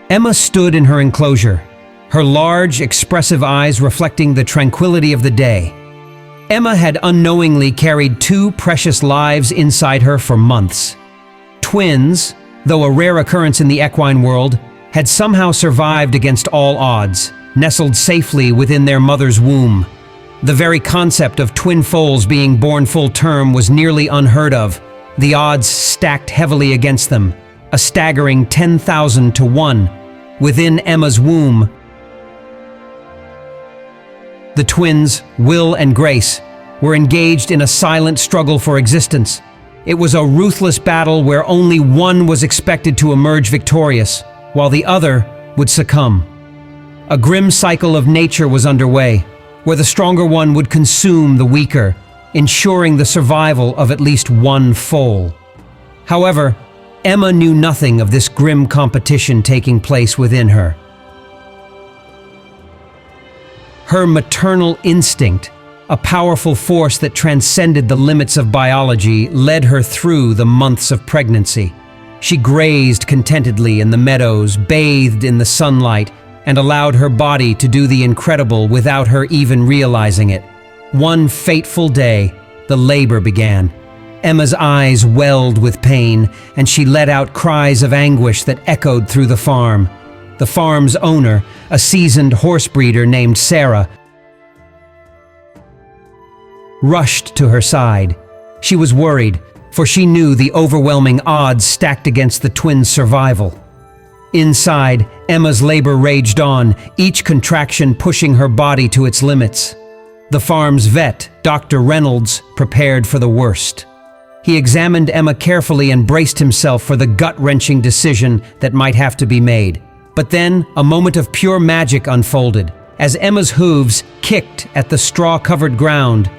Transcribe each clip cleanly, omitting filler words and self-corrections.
Emma stood in her enclosure, her large, expressive eyes reflecting the tranquility of the day. Emma had unknowingly carried two precious lives inside her for months. Twins, though a rare occurrence in the equine world, had somehow survived against all odds, nestled safely within their mother's womb. The very concept of twin foals being born full term was nearly unheard of, the odds stacked heavily against them, a staggering 10,000 to 1. Within Emma's womb, the twins, Will and Grace, were engaged in a silent struggle for existence. It was a ruthless battle where only one was expected to emerge victorious, while the other would succumb. A grim cycle of nature was underway, where the stronger one would consume the weaker, ensuring the survival of at least one foal. However, Emma knew nothing of this grim competition taking place within her. Her maternal instinct, a powerful force that transcended the limits of biology, led her through the months of pregnancy. She grazed contentedly in the meadows, bathed in the sunlight, and allowed her body to do the incredible without her even realizing it. One fateful day, the labor began. Emma's eyes welled with pain, and she let out cries of anguish that echoed through the farm. The farm's owner, a seasoned horse breeder named Sarah, rushed to her side. She was worried, for she knew the overwhelming odds stacked against the twins' survival. Inside, Emma's labor raged on, each contraction pushing her body to its limits. The farm's vet, Dr. Reynolds, prepared for the worst. He examined Emma carefully and braced himself for the gut-wrenching decision that might have to be made. But then, a moment of pure magic unfolded, as Emma's hooves kicked at the straw-covered ground.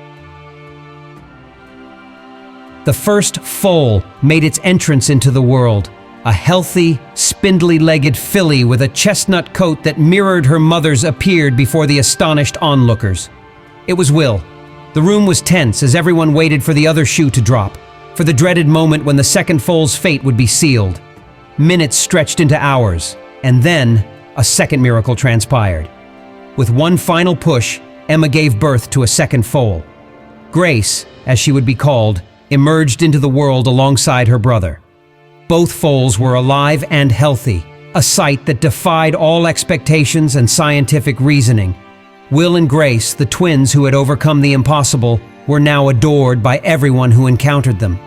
The first foal made its entrance into the world, a healthy, spindly-legged filly with a chestnut coat that mirrored her mother's appeared before the astonished onlookers. It was Will. The room was tense as everyone waited for the other shoe to drop, for the dreaded moment when the second foal's fate would be sealed. Minutes stretched into hours, and then a second miracle transpired. With one final push, Emma gave birth to a second foal. Grace, as she would be called, emerged into the world alongside her brother. Both foals were alive and healthy, a sight that defied all expectations and scientific reasoning. Will and Grace, the twins who had overcome the impossible, were now adored by everyone who encountered them.